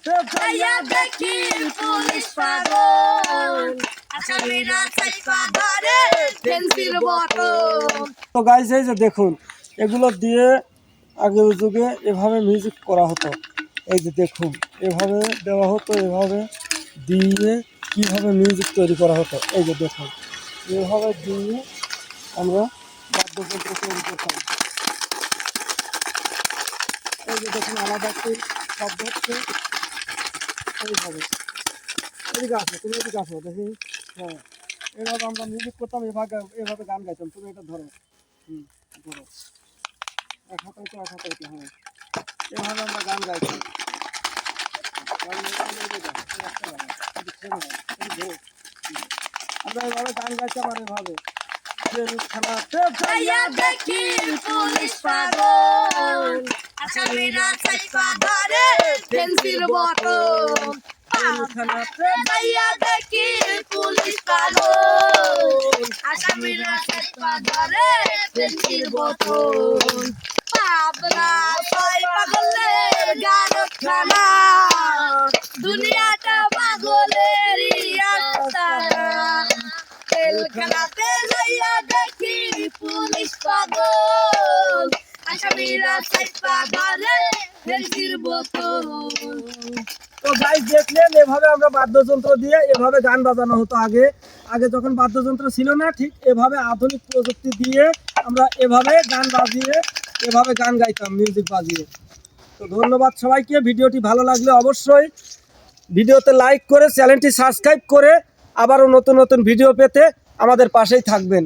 যাইয়া দেখি পুলিশ পাগল আসামিরা চাইপা ধরে পেন্সিল বোতল। তো গাইস এই যে দেখুন এগুলো দিয়ে আগের যুগে এভাবে মিউজিক করা হতো। এই যে দেখুন এভাবে দেওয়া হতো, এভাবে দিয়ে কিভাবে মিউজিক তৈরি করা হতো। এই যে দেখুন এভাবে দিয়ে আমরা বাদ্যযন্ত্র তৈরি করতাম। এই যে দেখুন আলাদা একটি শব্দ হচ্ছে এইভাবে। এদিকে আসো, তুমি এদিকে আসো দেখি। হ্যাঁ, এভাবে আমরা মিউজিক করতাম, এভাবে গান গাইতাম। তুমি এটা ধরো, ধরো এক হাতে তো এক হাতে হতে হয়। এভাবে আমরা গান গাইতাম। আমরা এভাবে গান গাইতাম আর এভাবে খেলাতে যাইয়া দেখি পুলিশ পাগল আসামিরা চাইপা ধরে পেন্সিল বোতল। খেলাতে যাইয়া দেখি পুলিশ পাগল আসামিরা চাইপা ধরে পেন্সিল বোতল। পাবনা ছয় পাগলের গানখানা দুনিয়াটা পাগলেরই আস্তানা। তেল খেলাতে যাইয়া দেখি পুলিশ পাগল আসামিরা চাইপা ধরে পেন্সিল বোতল। তো গাইস দেখলেন এভাবে আমরা বাদ্যযন্ত্র দিয়ে এভাবে গান বাজানো হতো। আগে আগে যখন বাদ্যযন্ত্র ছিল না, ঠিক এভাবে আধুনিক প্রযুক্তি দিয়ে আমরা এভাবে গান বাজিয়ে এভাবে গান গাইতাম মিউজিক বাজিয়ে। তো ধন্যবাদ সবাইকে। ভিডিওটি ভালো লাগলে অবশ্যই ভিডিওতে লাইক করে চ্যানেলটি সাবস্ক্রাইব করে আবারও নতুন নতুন ভিডিও পেতে আমাদের পাশেই থাকবেন।